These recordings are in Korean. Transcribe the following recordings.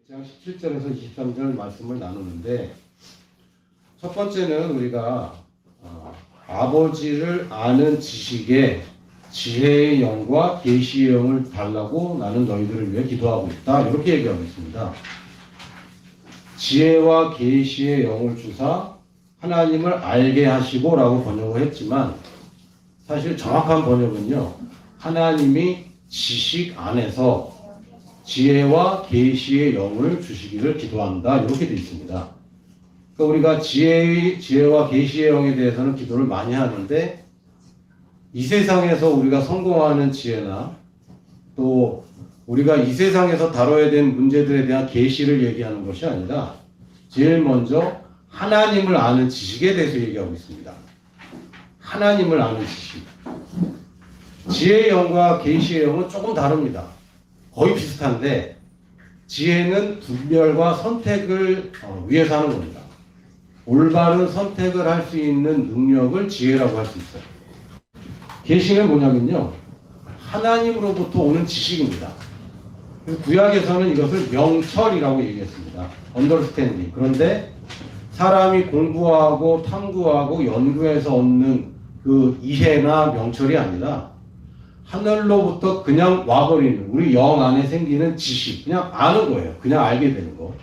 1장 17절에서 23절 말씀을 나누는데, 첫 번째는 우리가 아버지를 아는 지식에 지혜의 영과 계시의 영을 달라고 나는 너희들을 위해 기도하고 있다, 이렇게 얘기하고 있습니다. 지혜와 계시의 영을 주사 하나님을 알게 하시고 라고 번역을 했지만, 사실 정확한 번역은요, 하나님이 지식 안에서 지혜와 계시의 영을 주시기를 기도한다, 이렇게 되어 있습니다. 그러니까 우리가 지혜와 계시의 영에 대해서는 기도를 많이 하는데, 이 세상에서 우리가 성공하는 지혜나 또 우리가 이 세상에서 다뤄야 되는 문제들에 대한 계시를 얘기하는 것이 아니라, 제일 먼저 하나님을 아는 지식에 대해서 얘기하고 있습니다. 하나님을 아는 지식. 지혜의 영과 계시의 영은 조금 다릅니다. 거의 비슷한데, 지혜는 분별과 선택을 위해서 하는 겁니다. 올바른 선택을 할 수 있는 능력을 지혜라고 할 수 있어요. 계시는 뭐냐면요, 하나님으로부터 오는 지식입니다. 구약에서는 이것을 명철이라고 얘기했습니다. understanding. 그런데 사람이 공부하고 탐구하고 연구해서 얻는 그 이해나 명철이 아니라 하늘로부터 그냥 와버리는, 우리 영 안에 생기는 지식, 그냥 아는 거예요. 그냥 알게 되는 거.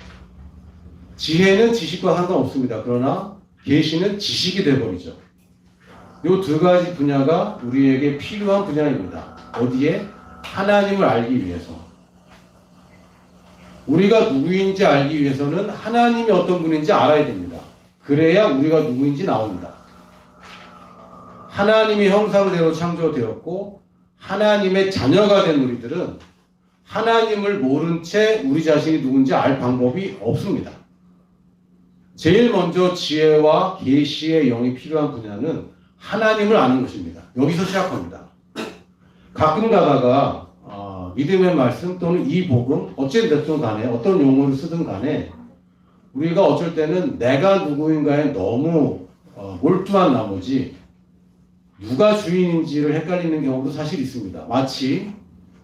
지혜는 지식과 상관없습니다. 그러나 계시는 지식이 돼버리죠. 이 두 가지 분야가 우리에게 필요한 분야입니다. 어디에? 하나님을 알기 위해서. 우리가 누구인지 알기 위해서는 하나님이 어떤 분인지 알아야 됩니다. 그래야 우리가 누구인지 나옵니다. 하나님의 형상대로 창조되었고 하나님의 자녀가 된 우리들은 하나님을 모른 채 우리 자신이 누군지 알 방법이 없습니다. 제일 먼저 지혜와 계시의 영이 필요한 분야는 하나님을 아는 것입니다. 여기서 시작합니다. 가끔 가다가 믿음의 말씀 또는 이 복음, 어쨌든 간에 어떤 용어를 쓰든 간에 우리가 어쩔 때는 내가 누구인가에 너무 몰두한 나머지 누가 주인인지를 헷갈리는 경우도 사실 있습니다. 마치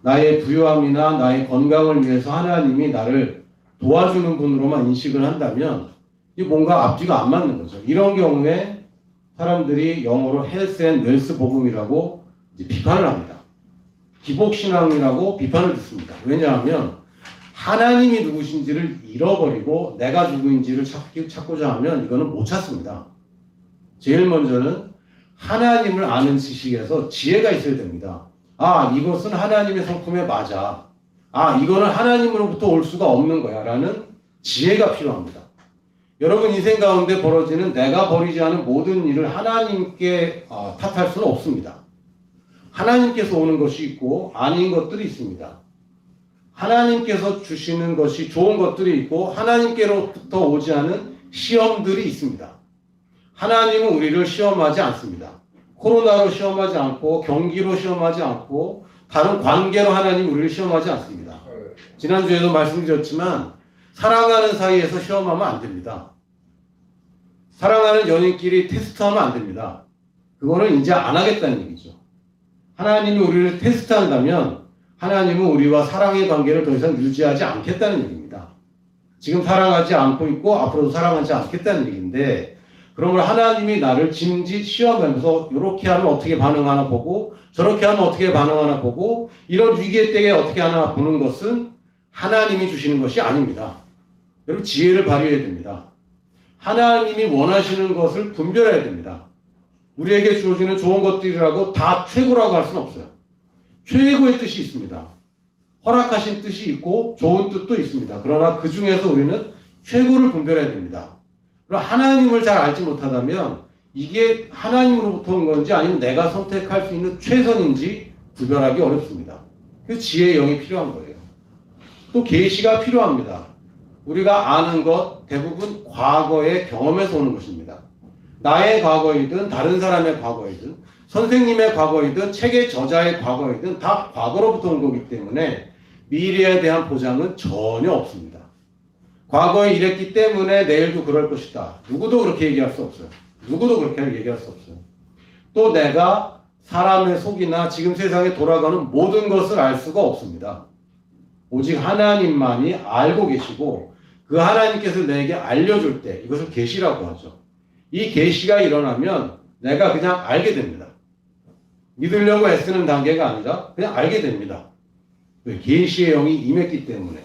나의 부유함이나 나의 건강을 위해서 하나님이 나를 도와주는 분으로만 인식을 한다면 이 뭔가 앞뒤가 안 맞는 거죠. 이런 경우에 사람들이 영어로 헬스 앤 웰스 복음이라고 비판을 합니다. 기복신앙이라고 비판을 듣습니다. 왜냐하면 하나님이 누구신지를 잃어버리고 내가 누구인지를 찾고자 하면 이거는 못 찾습니다. 제일 먼저는 하나님을 아는 지식에서 지혜가 있어야 됩니다. 아, 이것은 하나님의 성품에 맞아. 아, 이거는 하나님으로부터 올 수가 없는 거야 라는 지혜가 필요합니다. 여러분 인생 가운데 벌어지는 내가 버리지 않은 모든 일을 하나님께 탓할 수는 없습니다. 하나님께서 오는 것이 있고 아닌 것들이 있습니다. 하나님께서 주시는 것이 좋은 것들이 있고 하나님께로부터 오지 않은 시험들이 있습니다. 하나님은 우리를 시험하지 않습니다. 코로나로 시험하지 않고 경기로 시험하지 않고 다른 관계로 하나님 우리를 시험하지 않습니다. 지난주에도 말씀드렸지만 사랑하는 사이에서 시험하면 안 됩니다. 사랑하는 연인끼리 테스트하면 안 됩니다. 그거는 이제 안 하겠다는 얘기죠. 하나님이 우리를 테스트한다면 하나님은 우리와 사랑의 관계를 더 이상 유지하지 않겠다는 얘기입니다. 지금 사랑하지 않고 있고 앞으로도 사랑하지 않겠다는 얘기인데, 그런 걸 하나님이 나를 짐짓 시험하면서 이렇게 하면 어떻게 반응하나 보고 저렇게 하면 어떻게 반응하나 보고 이런 위기의 때에 어떻게 하나 보는 것은 하나님이 주시는 것이 아닙니다. 여러분 지혜를 발휘해야 됩니다. 하나님이 원하시는 것을 분별해야 됩니다. 우리에게 주어지는 좋은 것들이라고 다 최고라고 할 수는 없어요. 최고의 뜻이 있습니다. 허락하신 뜻이 있고 좋은 뜻도 있습니다. 그러나 그 중에서 우리는 최고를 분별해야 됩니다. 그럼 하나님을 잘 알지 못하다면 이게 하나님으로부터 온 건지 아니면 내가 선택할 수 있는 최선인지 구별하기 어렵습니다. 그래서 지혜의 영이 필요한 거예요. 또 계시가 필요합니다. 우리가 아는 것 대부분 과거의 경험에서 오는 것입니다. 나의 과거이든 다른 사람의 과거이든 선생님의 과거이든 책의 저자의 과거이든 다 과거로부터 온 거기 때문에 미래에 대한 보장은 전혀 없습니다. 과거에 이랬기 때문에 내일도 그럴 것이다. 누구도 그렇게 얘기할 수 없어요. 누구도 그렇게 얘기할 수 없어요. 또 내가 사람의 속이나 지금 세상에 돌아가는 모든 것을 알 수가 없습니다. 오직 하나님만이 알고 계시고 그 하나님께서 내게 알려줄 때 이것을 계시라고 하죠. 이 계시가 일어나면 내가 그냥 알게 됩니다. 믿으려고 애쓰는 단계가 아니라 그냥 알게 됩니다. 계시의 영이 임했기 때문에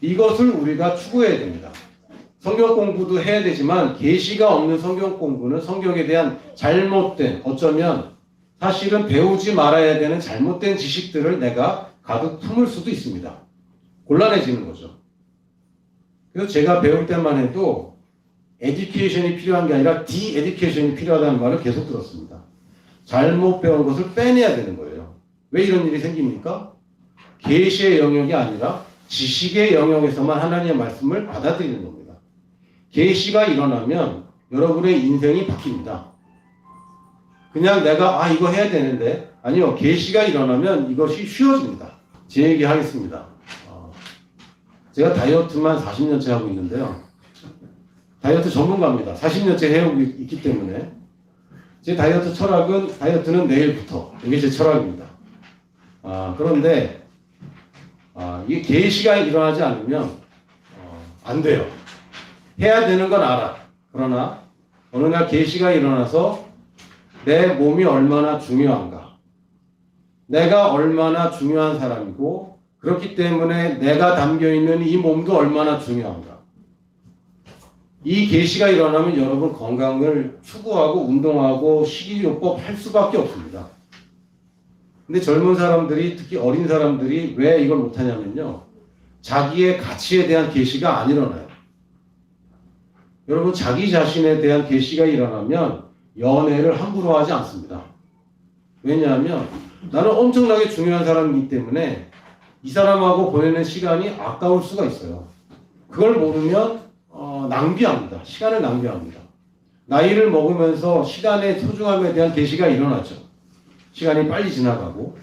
이것을 우리가 추구해야 됩니다. 성경 공부도 해야 되지만 계시가 없는 성경 공부는 성경에 대한 잘못된, 어쩌면 사실은 배우지 말아야 되는 잘못된 지식들을 내가 가득 품을 수도 있습니다. 곤란해지는 거죠. 그래서 제가 배울 때만 해도 에듀케이션이 필요한 게 아니라 디에듀케이션이 필요하다는 말을 계속 들었습니다. 잘못 배운 것을 빼내야 되는 거예요. 왜 이런 일이 생깁니까? 계시의 영역이 아니라 지식의 영역에서만 하나님의 말씀을 받아들이는 겁니다. 계시가 일어나면 여러분의 인생이 바뀝니다. 그냥 내가 이거 해야 되는데 아니요. 계시가 일어나면 이것이 쉬워집니다. 제 얘기 하겠습니다. 제가 다이어트만 40년째 하고 있는데요. 다이어트 전문가입니다. 40년째 해오고 있기 때문에 제 다이어트 철학은 다이어트는 내일부터. 이게 제 철학입니다. 그런데 이게 계시가 일어나지 않으면 안 돼요. 해야 되는 건 알아. 그러나 어느 날 계시가 일어나서 내 몸이 얼마나 중요한가, 내가 얼마나 중요한 사람이고 그렇기 때문에 내가 담겨있는 이 몸도 얼마나 중요한가. 이 계시가 일어나면 여러분 건강을 추구하고 운동하고 식이요법 할 수밖에 없습니다. 근데 젊은 사람들이, 특히 어린 사람들이 왜 이걸 못하냐면요, 자기의 가치에 대한 계시가 안 일어나요. 여러분, 자기 자신에 대한 계시가 일어나면 연애를 함부로 하지 않습니다. 왜냐하면 나는 엄청나게 중요한 사람이기 때문에 이 사람하고 보내는 시간이 아까울 수가 있어요. 그걸 모르면 낭비합니다. 시간을 낭비합니다. 나이를 먹으면서 시간의 소중함에 대한 계시가 일어나죠. 시간이 빨리 지나가고.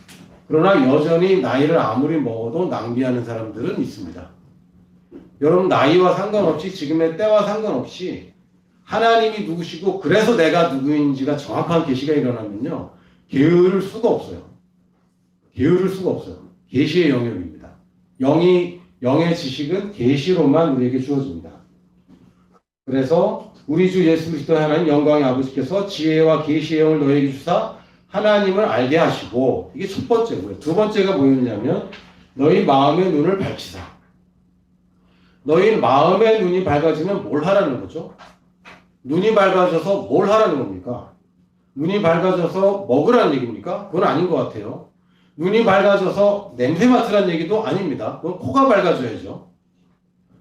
그러나 여전히 나이를 아무리 먹어도 낭비하는 사람들은 있습니다. 여러분, 나이와 상관없이, 지금의 때와 상관없이 하나님이 누구시고 그래서 내가 누구인지가 정확한 계시가 일어나면요, 게으를 수가 없어요. 게으를 수가 없어요. 계시의 영역입니다. 영의 지식은 계시로만 우리에게 주어집니다. 그래서 우리 주 예수 그리스도의 하나님 영광의 아버지께서 지혜와 계시의 영을 너에게 주사 하나님을 알게 하시고, 이게 첫 번째고요. 두 번째가 뭐였냐면 너희 마음의 눈을 밝히사. 너희 마음의 눈이 밝아지면 뭘 하라는 거죠? 눈이 밝아져서 뭘 하라는 겁니까? 눈이 밝아져서 먹으라는 얘기입니까? 그건 아닌 것 같아요. 눈이 밝아져서 냄새 맡으라는 얘기도 아닙니다. 그건 코가 밝아져야죠.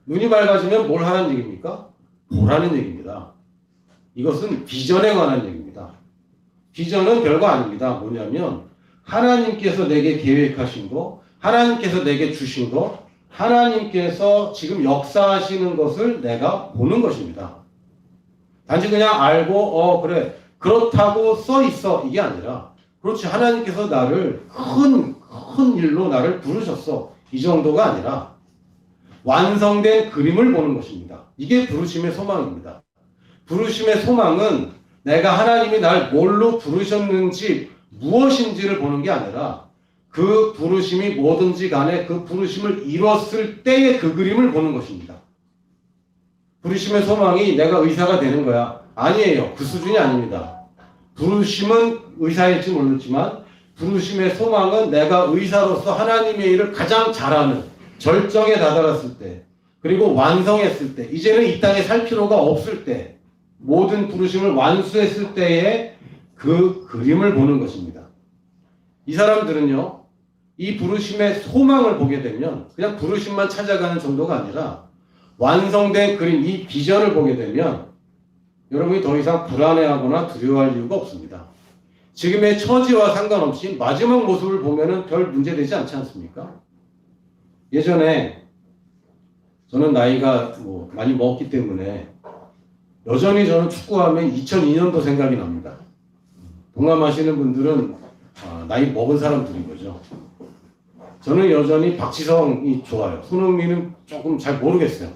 눈이 밝아지면 뭘 하라는 얘기입니까? 보라는 얘기입니다. 이것은 비전에 관한 얘기입니다. 비전은 별거 아닙니다. 뭐냐면 하나님께서 내게 계획하신 거, 하나님께서 내게 주신 거, 하나님께서 지금 역사하시는 것을 내가 보는 것입니다. 단지 그냥 알고 그래 그렇다고 써 있어 이게 아니라, 그렇지, 하나님께서 나를 큰 일로 나를 부르셨어, 이 정도가 아니라 완성된 그림을 보는 것입니다. 이게 부르심의 소망입니다. 부르심의 소망은 내가 하나님이 날 뭘로 부르셨는지 무엇인지를 보는 게 아니라 그 부르심이 뭐든지 간에 그 부르심을 이뤘을 때의 그 그림을 보는 것입니다. 부르심의 소망이 내가 의사가 되는 거야. 아니에요. 그 수준이 아닙니다. 부르심은 의사일지 모르지만 부르심의 소망은 내가 의사로서 하나님의 일을 가장 잘하는 절정에 다다랐을 때, 그리고 완성했을 때, 이제는 이 땅에 살 필요가 없을 때, 모든 부르심을 완수했을 때의 그 그림을 보는 것입니다. 이 사람들은요, 이 부르심의 소망을 보게 되면 그냥 부르심만 찾아가는 정도가 아니라 완성된 그림, 이 비전을 보게 되면 여러분이 더 이상 불안해하거나 두려워할 이유가 없습니다. 지금의 처지와 상관없이 마지막 모습을 보면은 별 문제되지 않지 않습니까? 예전에 저는 나이가 많이 먹었기 때문에 여전히 저는 축구하면 2002년도 생각이 납니다. 동감하시는 분들은 나이 먹은 사람들인 거죠. 저는 여전히 박지성이 좋아요. 손흥민은 조금 잘 모르겠어요.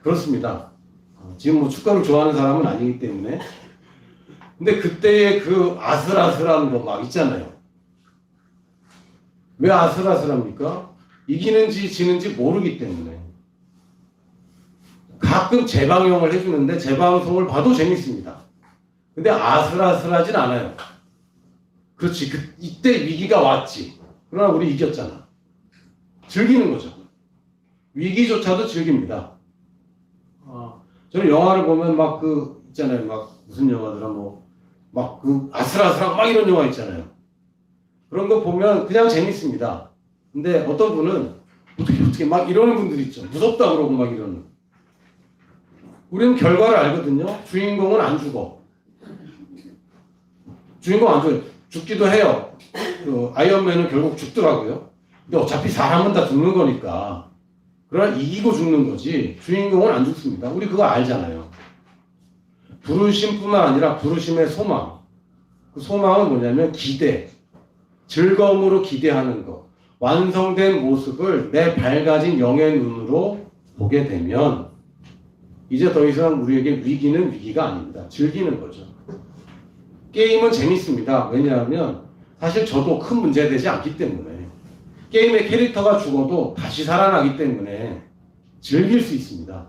그렇습니다. 지금 축구를 좋아하는 사람은 아니기 때문에. 근데 그때의 그 아슬아슬한 거 막 있잖아요. 왜 아슬아슬합니까? 이기는지 지는지 모르기 때문에. 가끔 재방영을 해주는데 재방송을 봐도 재밌습니다. 근데 아슬아슬하진 않아요. 그렇지. 이때 위기가 왔지. 그러나 우리 이겼잖아. 즐기는 거죠. 위기조차도 즐깁니다. 저는 영화를 보면 막 있잖아요. 막 무슨 영화더라 막 아슬아슬한 막 이런 영화 있잖아요. 그런 거 보면 그냥 재밌습니다. 근데 어떤 분은 어떻게 막 이러는 분들이 있죠. 무섭다 그러고 막 이러는. 우리는 결과를 알거든요. 주인공은 안 죽어. 주인공 안 죽어요. 죽기도 해요. 아이언맨은 결국 죽더라고요. 근데 어차피 사람은 다 죽는 거니까. 그러나 이기고 죽는 거지. 주인공은 안 죽습니다. 우리 그거 알잖아요. 부르심뿐만 아니라 부르심의 소망. 그 소망은 뭐냐면 기대. 즐거움으로 기대하는 것. 완성된 모습을 내 밝아진 영의 눈으로 보게 되면 이제 더 이상 우리에게 위기는 위기가 아닙니다. 즐기는 거죠. 게임은 재밌습니다. 왜냐하면 사실 저도 큰 문제 되지 않기 때문에 게임의 캐릭터가 죽어도 다시 살아나기 때문에 즐길 수 있습니다.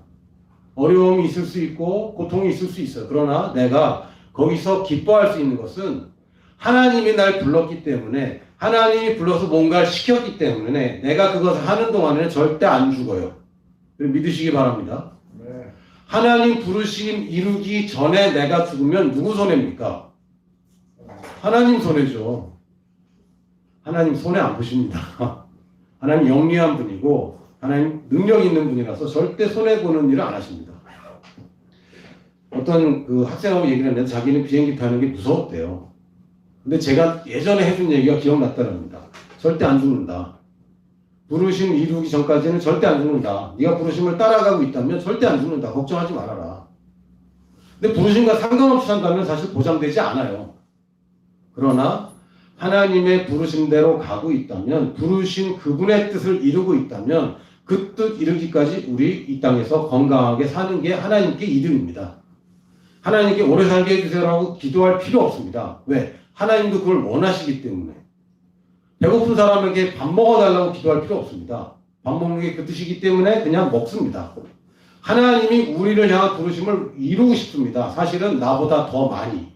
어려움이 있을 수 있고 고통이 있을 수 있어요. 그러나 내가 거기서 기뻐할 수 있는 것은 하나님이 날 불렀기 때문에 하나님이 불러서 뭔가를 시켰기 때문에 내가 그것을 하는 동안에는 절대 안 죽어요. 믿으시기 바랍니다. 네. 하나님 부르심 이루기 전에 내가 죽으면 누구 손해입니까? 하나님 손해죠. 하나님 손해 안 보십니다. 하나님 영리한 분이고 하나님 능력 있는 분이라서 절대 손해 보는 일을 안 하십니다. 어떤 학생하고 얘기를 했는데 자기는 비행기 타는 게 무서웠대요. 근데 제가 예전에 해준 얘기가 기억났다랍니다. 절대 안 죽는다. 부르심 이루기 전까지는 절대 안 죽는다. 네가 부르심을 따라가고 있다면 절대 안 죽는다. 걱정하지 말아라. 근데 부르심과 상관없이 산다면 사실 보장되지 않아요. 그러나 하나님의 부르심대로 가고 있다면, 부르신 그분의 뜻을 이루고 있다면 그 뜻 이루기까지 우리 이 땅에서 건강하게 사는 게 하나님께 이득입니다. 하나님께 오래 살게 해주세요라고 기도할 필요 없습니다. 왜? 하나님도 그걸 원하시기 때문에. 배고픈 사람에게 밥 먹어달라고 기도할 필요 없습니다. 밥 먹는 게 그 뜻이기 때문에 그냥 먹습니다. 하나님이 우리를 향한 부르심을 이루고 싶습니다. 사실은 나보다 더 많이.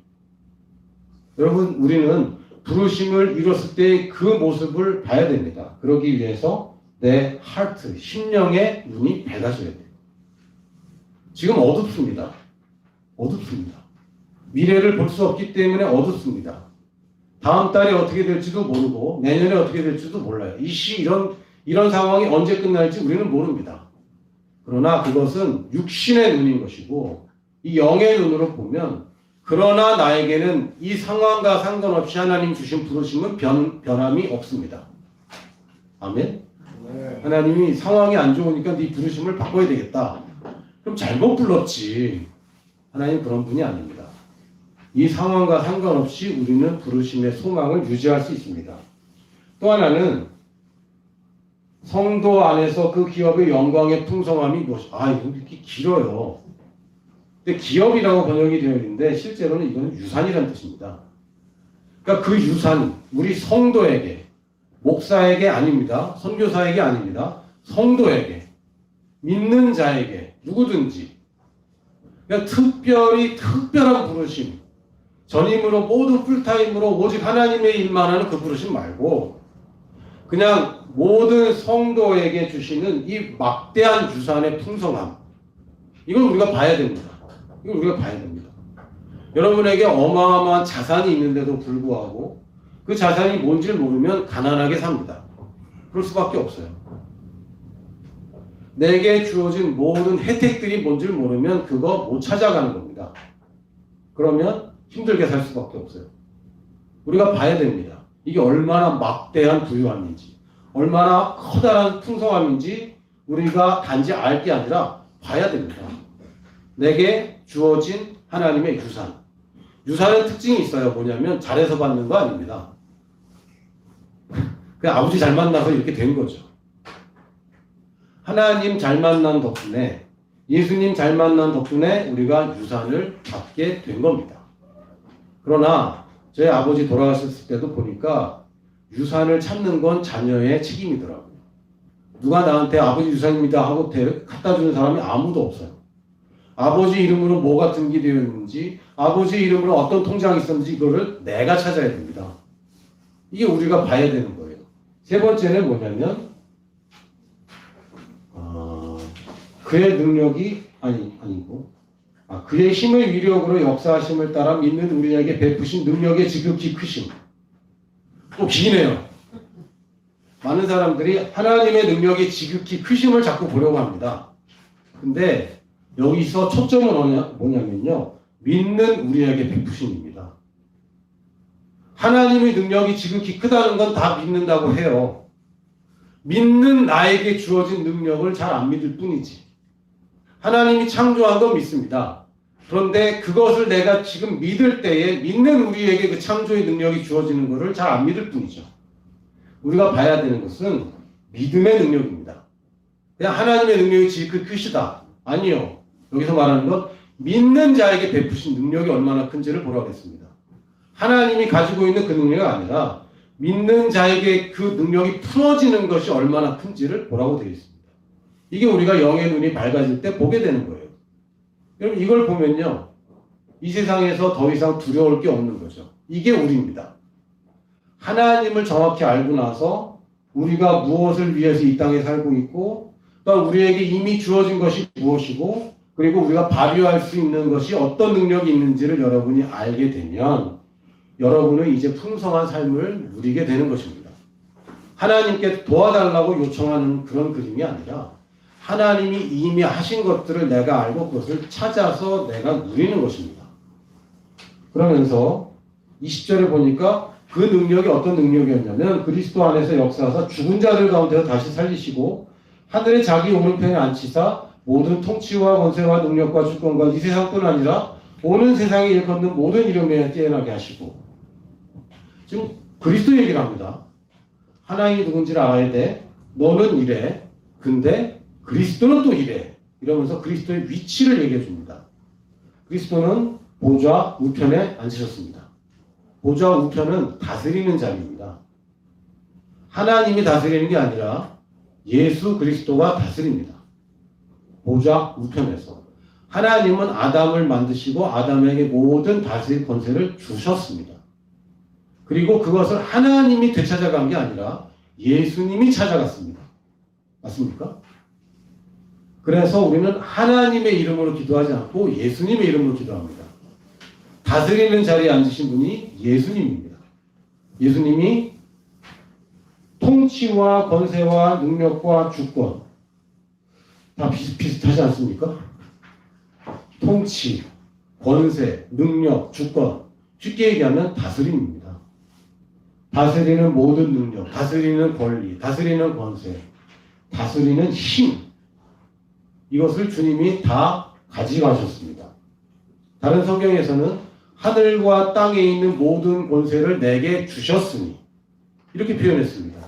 여러분, 우리는 부르심을 이뤘을 때 그 모습을 봐야 됩니다. 그러기 위해서 내 하트, 심령의 눈이 밝아져야 돼요. 지금 어둡습니다. 어둡습니다. 미래를 볼 수 없기 때문에 어둡습니다. 다음 달에 어떻게 될지도 모르고 내년에 어떻게 될지도 몰라요. 이런 상황이 언제 끝날지 우리는 모릅니다. 그러나 그것은 육신의 눈인 것이고 이 영의 눈으로 보면 그러나 나에게는 이 상황과 상관없이 하나님 주신 부르심은 변함이 없습니다. 아멘? 네. 하나님이 상황이 안 좋으니까 네 부르심을 바꿔야 되겠다. 그럼 잘못 불렀지. 하나님 그런 분이 아닙니다. 이 상황과 상관없이 우리는 부르심의 소망을 유지할 수 있습니다. 또 하나는 성도 안에서 그 기업의 영광의 풍성함이 무엇이죠? 이거 이렇게 길어요. 근데 기업이라고 번역이 되어 있는데 실제로는 이건 유산이라는 뜻입니다. 그러니까 그 유산, 우리 성도에게, 목사에게 아닙니다. 선교사에게 아닙니다. 성도에게, 믿는 자에게, 누구든지 그러니까 특별한 부르심, 전임으로 모든 풀타임으로 오직 하나님의 일만 하는 그 부르심 말고 그냥 모든 성도에게 주시는 이 막대한 유산의 풍성함, 이걸 우리가 봐야 됩니다. 이걸 우리가 봐야 됩니다. 여러분에게 어마어마한 자산이 있는데도 불구하고 그 자산이 뭔지를 모르면 가난하게 삽니다. 그럴 수밖에 없어요. 내게 주어진 모든 혜택들이 뭔지를 모르면 그거 못 찾아가는 겁니다. 그러면 힘들게 살 수밖에 없어요. 우리가 봐야 됩니다. 이게 얼마나 막대한 부유함인지, 얼마나 커다란 풍성함인지 우리가 단지 알 게 아니라 봐야 됩니다. 내게 주어진 하나님의 유산. 유산의 특징이 있어요. 뭐냐면 잘해서 받는 거 아닙니다. 그냥 아버지 잘 만나서 이렇게 된 거죠. 하나님 잘 만난 덕분에, 예수님 잘 만난 덕분에 우리가 유산을 받게 된 겁니다. 그러나 저희 아버지 돌아가셨을 때도 보니까 유산을 찾는 건 자녀의 책임이더라고요. 누가 나한테 아버지 유산입니다 하고 갖다 주는 사람이 아무도 없어요. 아버지 이름으로 뭐가 등기되어 있는지, 아버지 이름으로 어떤 통장이 있었는지 이거를 내가 찾아야 됩니다. 이게 우리가 봐야 되는 거예요. 세 번째는 뭐냐면 그의 능력이 그의 힘의 위력으로 역사하심을 따라 믿는 우리에게 베푸신 능력의 지극히 크심. 또 기네요. 많은 사람들이 하나님의 능력이 지극히 크심을 자꾸 보려고 합니다. 근데 여기서 초점은 뭐냐면요. 믿는 우리에게 베푸심입니다. 하나님의 능력이 지극히 크다는 건 다 믿는다고 해요. 믿는 나에게 주어진 능력을 잘 안 믿을 뿐이지. 하나님이 창조한 건 믿습니다. 그런데 그것을 내가 지금 믿을 때에 믿는 우리에게 그 창조의 능력이 주어지는 것을 잘 안 믿을 뿐이죠. 우리가 봐야 되는 것은 믿음의 능력입니다. 그냥 하나님의 능력이 지극히 크시다. 아니요. 여기서 말하는 건 믿는 자에게 베푸신 능력이 얼마나 큰지를 보라고 했습니다. 하나님이 가지고 있는 그 능력이 아니라 믿는 자에게 그 능력이 풀어지는 것이 얼마나 큰지를 보라고 되어 있습니다. 이게 우리가 영의 눈이 밝아질 때 보게 되는 거예요. 여러분 이걸 보면요. 이 세상에서 더 이상 두려울 게 없는 거죠. 이게 우리입니다. 하나님을 정확히 알고 나서 우리가 무엇을 위해서 이 땅에 살고 있고 또 우리에게 이미 주어진 것이 무엇이고 그리고 우리가 발휘할 수 있는 것이 어떤 능력이 있는지를 여러분이 알게 되면 여러분은 이제 풍성한 삶을 누리게 되는 것입니다. 하나님께 도와달라고 요청하는 그런 그림이 아니라 하나님이 이미 하신 것들을 내가 알고 그것을 찾아서 내가 누리는 것입니다. 그러면서 20절에 보니까 그 능력이 어떤 능력이었냐면 그리스도 안에서 역사하사 죽은 자들 가운데서 다시 살리시고 하늘에 자기 오른편에 앉히사 모든 통치와 권세와 능력과 주권과 이 세상뿐 아니라 오는 세상에 일컫는 모든 이름에 뛰어나게 하시고 지금 그리스도 얘기를 합니다. 하나님이 누군지를 알아야 돼. 너는 이래. 근데 그리스도는 또 이래. 이러면서 그리스도의 위치를 얘기해 줍니다. 그리스도는 보좌 우편에 앉으셨습니다. 보좌 우편은 다스리는 자리입니다. 하나님이 다스리는 게 아니라 예수 그리스도가 다스립니다. 보좌 우편에서. 하나님은 아담을 만드시고 아담에게 모든 다스릴 권세를 주셨습니다. 그리고 그것을 하나님이 되찾아간 게 아니라 예수님이 찾아갔습니다. 맞습니까? 그래서 우리는 하나님의 이름으로 기도하지 않고 예수님의 이름으로 기도합니다. 다스리는 자리에 앉으신 분이 예수님입니다. 예수님이 통치와 권세와 능력과 주권 다 비슷하지 않습니까? 통치, 권세, 능력, 주권 쉽게 얘기하면 다스림입니다. 다스리는 모든 능력, 다스리는 권리, 다스리는 권세, 다스리는 힘 이것을 주님이 다 가져가셨습니다. 다른 성경에서는 하늘과 땅에 있는 모든 권세를 내게 주셨으니 이렇게 표현했습니다.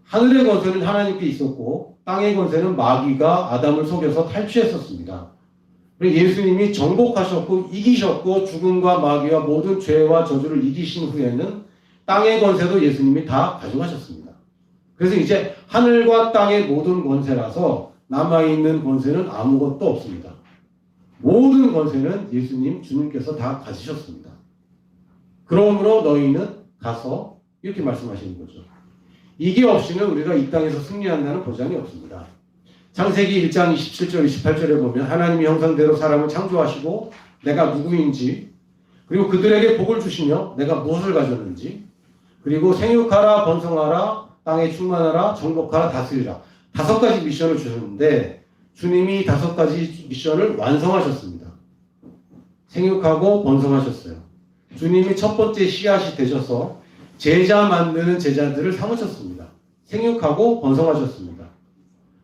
하늘의 권세는 하나님께 있었고 땅의 권세는 마귀가 아담을 속여서 탈취했었습니다. 예수님이 정복하셨고 이기셨고 죽음과 마귀와 모든 죄와 저주를 이기신 후에는 땅의 권세도 예수님이 다 가져가셨습니다. 그래서 이제 하늘과 땅의 모든 권세라서 남아있는 권세는 아무것도 없습니다. 모든 권세는 예수님 주님께서 다 가지셨습니다. 그러므로 너희는 가서 이렇게 말씀하시는 거죠. 이게 없이는 우리가 이 땅에서 승리한다는 보장이 없습니다. 창세기 1장 27절 28절에 보면 하나님이 형상대로 사람을 창조하시고 내가 누구인지 그리고 그들에게 복을 주시며 내가 무엇을 가졌는지 그리고 생육하라 번성하라 땅에 충만하라 정복하라 다스리라 5가지 미션을 주셨는데 주님이 5가지 미션을 완성하셨습니다. 생육하고 번성하셨어요. 주님이 첫 번째 씨앗이 되셔서 제자 만드는 제자들을 삼으셨습니다. 생육하고 번성하셨습니다.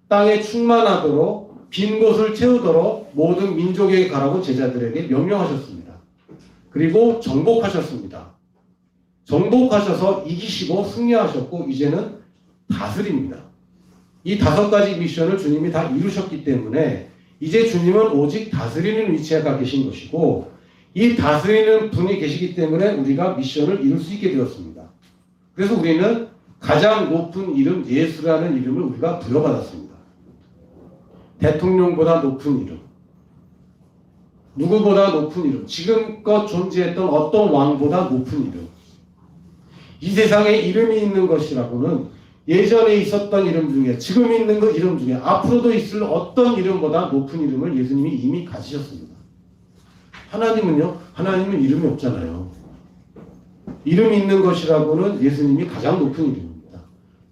땅에 충만하도록 빈 곳을 채우도록 모든 민족에게 가라고 제자들에게 명령하셨습니다. 그리고 정복하셨습니다. 정복하셔서 이기시고 승리하셨고 이제는 다스립니다. 이 5가지 미션을 주님이 다 이루셨기 때문에 이제 주님은 오직 다스리는 위치에 가 계신 것이고 이 다스리는 분이 계시기 때문에 우리가 미션을 이룰 수 있게 되었습니다. 그래서 우리는 가장 높은 이름 예수라는 이름을 우리가 부여받았습니다. 대통령보다 높은 이름, 누구보다 높은 이름, 지금껏 존재했던 어떤 왕보다 높은 이름. 이 세상에 이름이 있는 것이라고는 예전에 있었던 이름 중에, 지금 있는 그 이름 중에, 앞으로도 있을 어떤 이름보다 높은 이름을 예수님이 이미 가지셨습니다. 하나님은요? 하나님은 이름이 없잖아요. 이름이 있는 것이라고는 예수님이 가장 높은 이름입니다.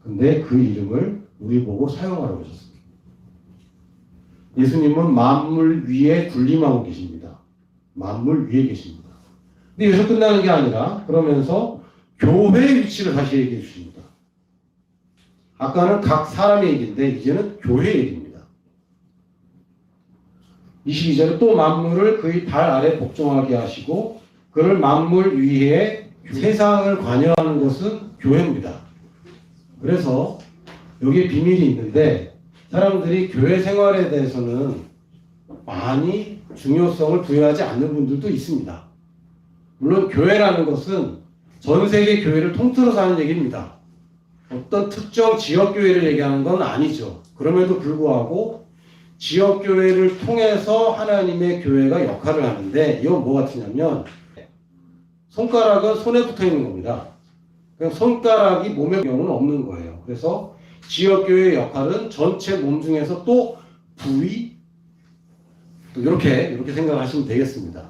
근데 그 이름을 우리 보고 사용하라고 하셨습니다. 예수님은 만물 위에 군림하고 계십니다. 만물 위에 계십니다. 근데 여기서 끝나는 게 아니라 그러면서 교회의 위치를 다시 얘기해 주십니다. 아까는 각 사람의 얘기인데 이제는 교회의 얘기입니다. 22절에 또 만물을 그의 발 아래 복종하게 하시고 그를 만물 위에 세상을 관여하는 것은 교회입니다. 그래서 여기에 비밀이 있는데 사람들이 교회 생활에 대해서는 많이 중요성을 부여하지 않는 분들도 있습니다. 물론 교회라는 것은 전 세계 교회를 통틀어서 하는 얘기입니다. 어떤 특정 지역교회를 얘기하는 건 아니죠. 그럼에도 불구하고 지역교회를 통해서 하나님의 교회가 역할을 하는데 이건 뭐 같으냐면 손가락은 손에 붙어 있는 겁니다. 그냥 손가락이 몸의 경우는 없는 거예요. 그래서 지역교회의 역할은 전체 몸 중에서 또 부위, 또 이렇게 생각하시면 되겠습니다.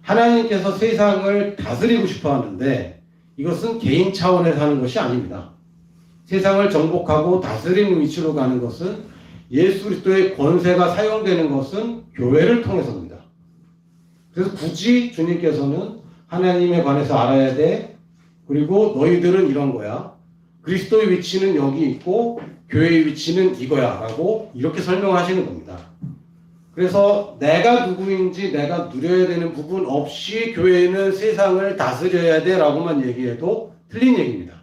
하나님께서 세상을 다스리고 싶어 하는데 이것은 개인 차원에서 하는 것이 아닙니다. 세상을 정복하고 다스리는 위치로 가는 것은 예수 그리스도의 권세가 사용되는 것은 교회를 통해서입니다. 그래서 굳이 주님께서는 하나님에 관해서 알아야 돼. 그리고 너희들은 이런 거야. 그리스도의 위치는 여기 있고 교회의 위치는 이거야 라고 이렇게 설명하시는 겁니다. 그래서 내가 누구인지 내가 누려야 되는 부분 없이 교회는 세상을 다스려야 돼 라고만 얘기해도 틀린 얘기입니다.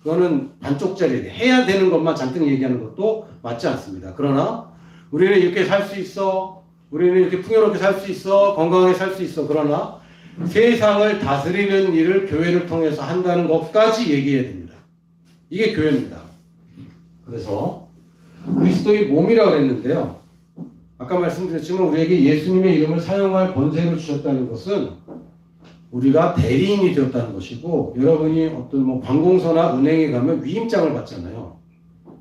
그거는 반쪽짜리 해야 되는 것만 잔뜩 얘기하는 것도 맞지 않습니다. 그러나 우리는 이렇게 살 수 있어. 우리는 이렇게 풍요롭게 살 수 있어. 건강하게 살 수 있어. 그러나 세상을 다스리는 일을 교회를 통해서 한다는 것까지 얘기해야 됩니다. 이게 교회입니다. 그래서 그리스도의 몸이라고 했는데요. 아까 말씀드렸지만 우리에게 예수님의 이름을 사용할 권세를 주셨다는 것은 우리가 대리인이 되었다는 것이고 여러분이 어떤 관공서나 은행에 가면 위임장을 받잖아요.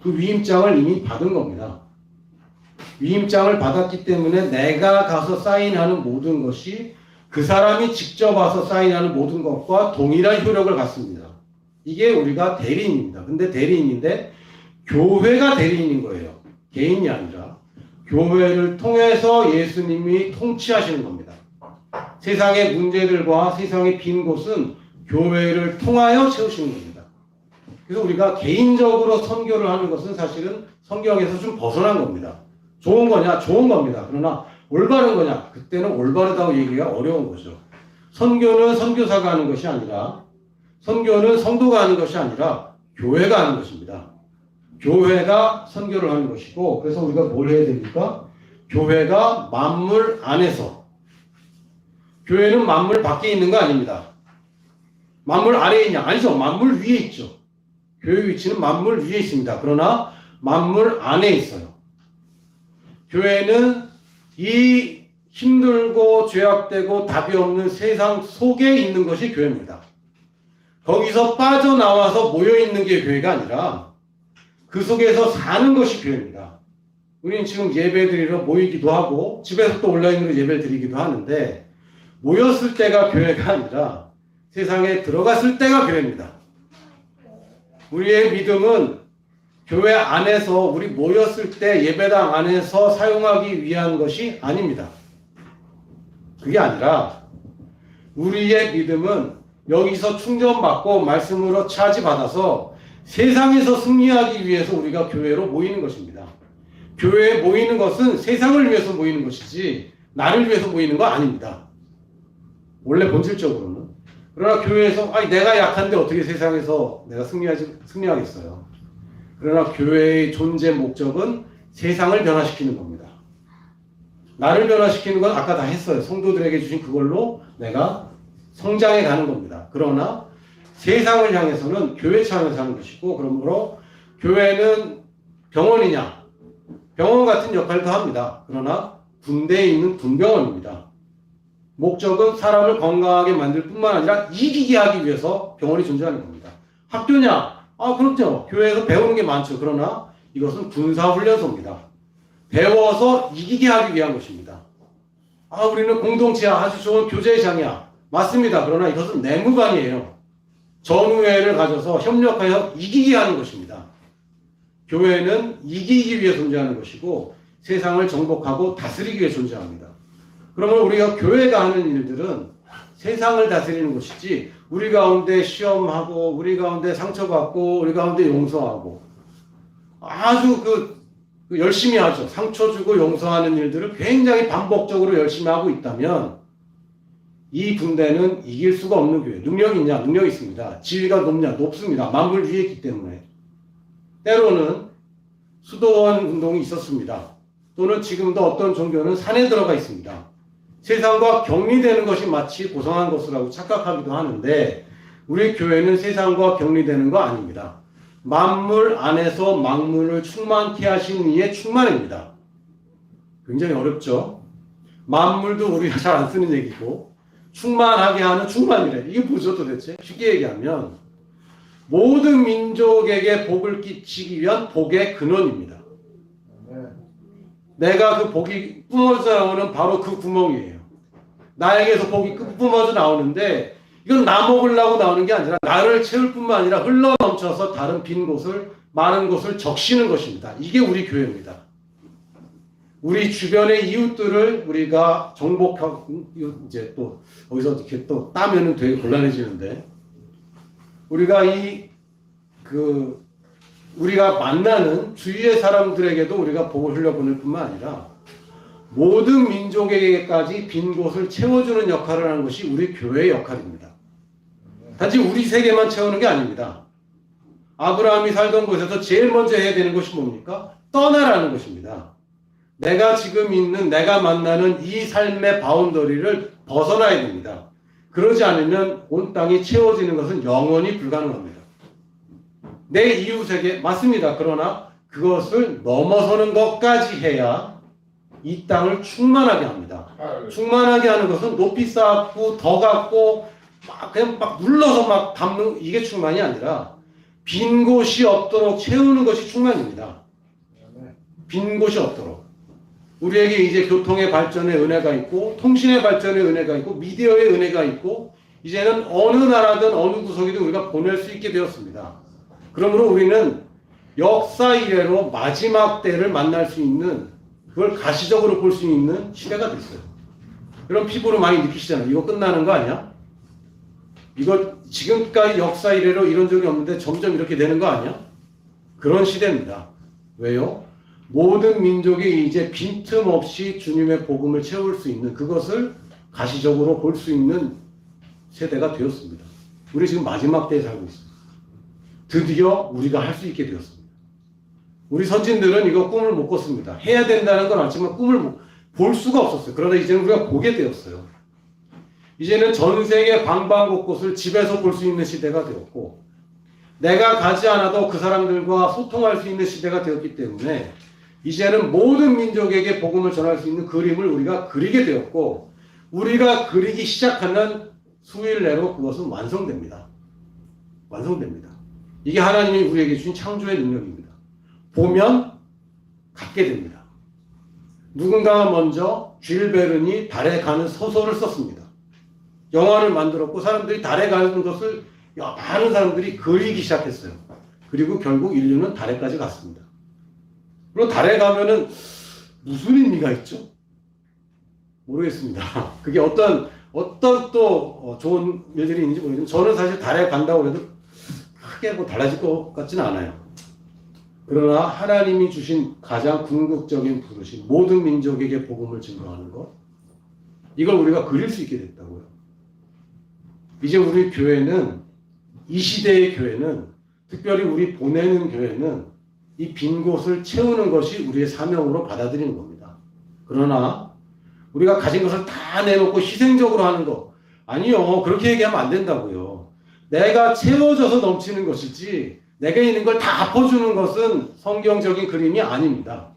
그 위임장을 이미 받은 겁니다. 위임장을 받았기 때문에 내가 가서 사인하는 모든 것이 그 사람이 직접 와서 사인하는 모든 것과 동일한 효력을 갖습니다. 이게 우리가 대리인입니다. 근데 대리인인데 교회가 대리인인 거예요. 개인이 아니라 교회를 통해서 예수님이 통치하시는 겁니다. 세상의 문제들과 세상의 빈 곳은 교회를 통하여 채우시는 겁니다. 그래서 우리가 개인적으로 선교를 하는 것은 사실은 성경에서 좀 벗어난 겁니다. 좋은 거냐? 좋은 겁니다. 그러나 올바른 거냐? 그때는 올바르다고 얘기가 어려운 거죠. 선교는 선교사가 하는 것이 아니라 선교는 성도가 하는 것이 아니라 교회가 하는 것입니다. 교회가 선교를 하는 것이고 그래서 우리가 뭘 해야 됩니까? 교회가 만물 안에서 교회는 만물 밖에 있는 거 아닙니다. 만물 아래에 있냐? 아니죠. 만물 위에 있죠. 교회 위치는 만물 위에 있습니다. 그러나 만물 안에 있어요. 교회는 이 힘들고 죄악되고 답이 없는 세상 속에 있는 것이 교회입니다. 거기서 빠져나와서 모여있는 게 교회가 아니라 그 속에서 사는 것이 교회입니다. 우리는 지금 예배드리러 모이기도 하고 집에서 또 온라인으로 예배를 드리기도 하는데 모였을 때가 교회가 아니라 세상에 들어갔을 때가 교회입니다. 우리의 믿음은 교회 안에서 우리 모였을 때 예배당 안에서 사용하기 위한 것이 아닙니다. 그게 아니라 우리의 믿음은 여기서 충전받고 말씀으로 차지받아서 세상에서 승리하기 위해서 우리가 교회로 모이는 것입니다. 교회에 모이는 것은 세상을 위해서 모이는 것이지 나를 위해서 모이는 거 아닙니다. 원래 본질적으로는. 그러나 교회에서 내가 약한데 어떻게 세상에서 내가 승리하겠어요. 그러나 교회의 존재 목적은 세상을 변화시키는 겁니다. 나를 변화시키는 건 아까 다 했어요. 성도들에게 주신 그걸로 내가 성장해 가는 겁니다. 그러나 세상을 향해서는 교회 차원에서 하는 것이고, 그러므로 교회는 병원이냐? 병원 같은 역할도 합니다. 그러나 군대에 있는 군병원입니다. 목적은 사람을 건강하게 만들 뿐만 아니라 이기게 하기 위해서 병원이 존재하는 겁니다. 학교냐? 그렇죠. 교회에서 배우는 게 많죠. 그러나 이것은 군사훈련소입니다. 배워서 이기게 하기 위한 것입니다. 우리는 공동체야, 아주 좋은 교제장이야. 맞습니다. 그러나 이것은 내무반이에요. 전우회를 가져서 협력하여 이기게 하는 것입니다. 교회는 이기기 위해 존재하는 것이고 세상을 정복하고 다스리기 위해 존재합니다. 그러면 우리가 교회가 하는 일들은 세상을 다스리는 것이지, 우리 가운데 시험하고 우리 가운데 상처받고 우리 가운데 용서하고 아주 열심히 하죠. 상처 주고 용서하는 일들을 굉장히 반복적으로 열심히 하고 있다면 이 군대는 이길 수가 없는 교회. 능력이 있냐? 능력이 있습니다. 지위가 높냐? 높습니다. 만물 위에 있기 때문에. 때로는 수도원 운동이 있었습니다. 또는 지금도 어떤 종교는 산에 들어가 있습니다. 세상과 격리되는 것이 마치 고상한 것이라고 착각하기도 하는데, 우리 교회는 세상과 격리되는 거 아닙니다. 만물 안에서 만물을 충만케 하신 이의 충만입니다. 굉장히 어렵죠? 만물도 우리가 잘 안 쓰는 얘기고, 충만하게 하는 충만이래. 이게 뭐죠 도대체? 쉽게 얘기하면 모든 민족에게 복을 끼치기 위한 복의 근원입니다. 내가 그 복이 뿜어져 나오는 바로 그 구멍이에요. 나에게서 복이 뿜어져 나오는데 이건 나 먹으려고 나오는 게 아니라 나를 채울 뿐만 아니라 흘러 넘쳐서 다른 빈 곳을, 많은 곳을 적시는 것입니다. 이게 우리 교회입니다. 우리 주변의 이웃들을 우리가 정복하고, 이제 또 어디서 이렇게 또 따면은 되게 곤란해지는데, 우리가 우리가 만나는 주위의 사람들에게도 우리가 복을 흘려보낼 뿐만 아니라 모든 민족에게까지 빈 곳을 채워주는 역할을 하는 것이 우리 교회의 역할입니다. 단지 우리 세계만 채우는 게 아닙니다. 아브라함이 살던 곳에서 제일 먼저 해야 되는 것이 뭡니까? 떠나라는 것입니다. 내가 지금 있는, 내가 만나는 이 삶의 바운더리를 벗어나야 됩니다. 그러지 않으면 온 땅이 채워지는 것은 영원히 불가능합니다. 내 이웃에게, 맞습니다. 그러나 그것을 넘어서는 것까지 해야 이 땅을 충만하게 합니다. 충만하게 하는 것은 높이 쌓고 더 갖고 그냥 눌러서 담는, 이게 충만이 아니라 빈 곳이 없도록 채우는 것이 충만입니다. 빈 곳이 없도록. 우리에게 이제 교통의 발전에 은혜가 있고, 통신의 발전에 은혜가 있고, 미디어의 은혜가 있고, 이제는 어느 나라든 어느 구석이든 우리가 보낼 수 있게 되었습니다. 그러므로 우리는 역사 이래로 마지막 때를 만날 수 있는, 그걸 가시적으로 볼 수 있는 시대가 됐어요. 그럼 피부로 많이 느끼시잖아요. 이거 끝나는 거 아니야? 이거 지금까지 역사 이래로 이런 적이 없는데 점점 이렇게 되는 거 아니야? 그런 시대입니다. 왜요? 모든 민족이 이제 빈틈없이 주님의 복음을 채울 수 있는, 그것을 가시적으로 볼 수 있는 세대가 되었습니다. 우리 지금 마지막 때에 살고 있습니다. 드디어 우리가 할 수 있게 되었습니다. 우리 선진들은 이거 꿈을 못 꿨습니다. 해야 된다는 건 알지만 꿈을 볼 수가 없었어요. 그러나 이제는 우리가 보게 되었어요. 이제는 전 세계 방방곳곳을 집에서 볼 수 있는 시대가 되었고, 내가 가지 않아도 그 사람들과 소통할 수 있는 시대가 되었기 때문에 이제는 모든 민족에게 복음을 전할 수 있는 그림을 우리가 그리게 되었고, 우리가 그리기 시작하면 수일 내로 그것은 완성됩니다. 완성됩니다. 이게 하나님이 우리에게 주신 창조의 능력입니다. 보면 갖게 됩니다. 누군가가 먼저 줄 베른이 달에 가는 소설을 썼습니다. 영화를 만들었고 사람들이 달에 가는 것을 많은 사람들이 그리기 시작했어요. 그리고 결국 인류는 달에까지 갔습니다. 그리고 달에 가면은 무슨 의미가 있죠? 모르겠습니다. 그게 어떤 또 좋은 일들이 있는지 모르겠지만 저는 사실 달에 간다고 해도 크게 뭐 달라질 것 같지는 않아요. 그러나 하나님이 주신 가장 궁극적인 부르심, 모든 민족에게 복음을 증거하는 것, 이걸 우리가 그릴 수 있게 됐다고요. 이제 우리 교회는, 이 시대의 교회는, 특별히 우리 보내는 교회는 이 빈 곳을 채우는 것이 우리의 사명으로 받아들이는 겁니다. 그러나 우리가 가진 것을 다 내놓고 희생적으로 하는 거, 아니요. 그렇게 얘기하면 안 된다고요. 내가 채워져서 넘치는 것이지 내가 있는 걸 다 퍼주는 것은 성경적인 그림이 아닙니다.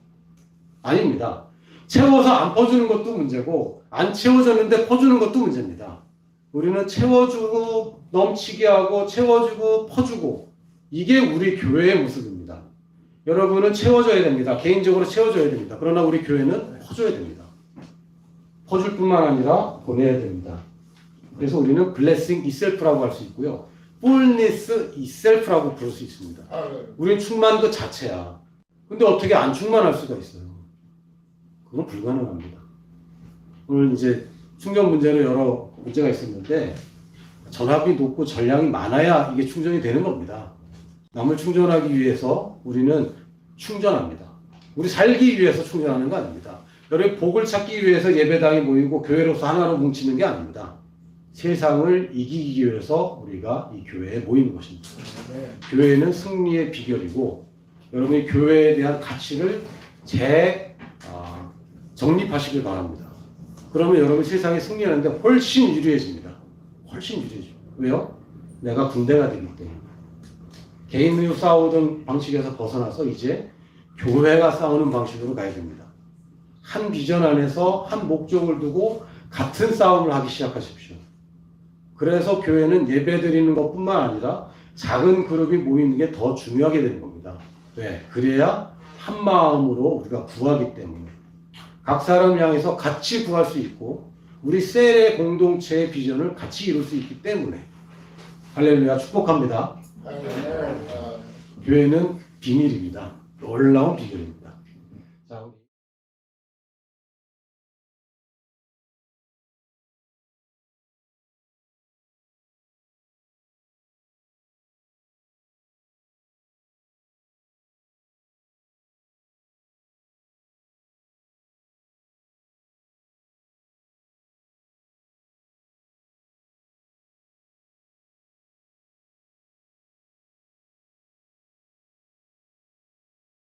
아닙니다. 채워서 안 퍼주는 것도 문제고 안 채워졌는데 퍼주는 것도 문제입니다. 우리는 채워주고 넘치게 하고 채워주고 퍼주고 이게 우리 교회의 모습입니다. 여러분은 채워줘야 됩니다. 개인적으로 채워줘야 됩니다. 그러나 우리 교회는 퍼줘야 됩니다. 퍼줄 뿐만 아니라 보내야 됩니다. 그래서 우리는 blessing itself라고 할 수 있고요. fullness itself라고 부를 수 있습니다. 우리는 충만 그 자체야. 근데 어떻게 안 충만할 수가 있어요? 그건 불가능합니다. 오늘 이제 충전 문제로 여러 문제가 있었는데 전압이 높고 전량이 많아야 이게 충전이 되는 겁니다. 남을 충전하기 위해서 우리는 충전합니다. 우리 살기 위해서 충전하는 거 아닙니다. 여러분 복을 찾기 위해서 예배당에 모이고 교회로서 하나로 뭉치는 게 아닙니다. 세상을 이기기 위해서 우리가 이 교회에 모이는 것입니다. 교회는 승리의 비결이고 여러분이 교회에 대한 가치를 정립하시길 바랍니다. 그러면 여러분 세상에 승리하는데 훨씬 유리해집니다. 훨씬 유리해집니다. 왜요? 내가 군대가 되기 때문에. 개인으로 싸우던 방식에서 벗어나서 이제 교회가 싸우는 방식으로 가야 됩니다. 한 비전 안에서 한 목적을 두고 같은 싸움을 하기 시작하십시오. 그래서 교회는 예배 드리는 것뿐만 아니라 작은 그룹이 모이는 게 더 중요하게 되는 겁니다. 왜? 그래야 한 마음으로 우리가 구하기 때문에 각 사람 향해서 같이 구할 수 있고 우리 셀의 공동체의 비전을 같이 이룰 수 있기 때문에 할렐루야 축복합니다. 교회는 비밀입니다. 놀라운 비결입니다.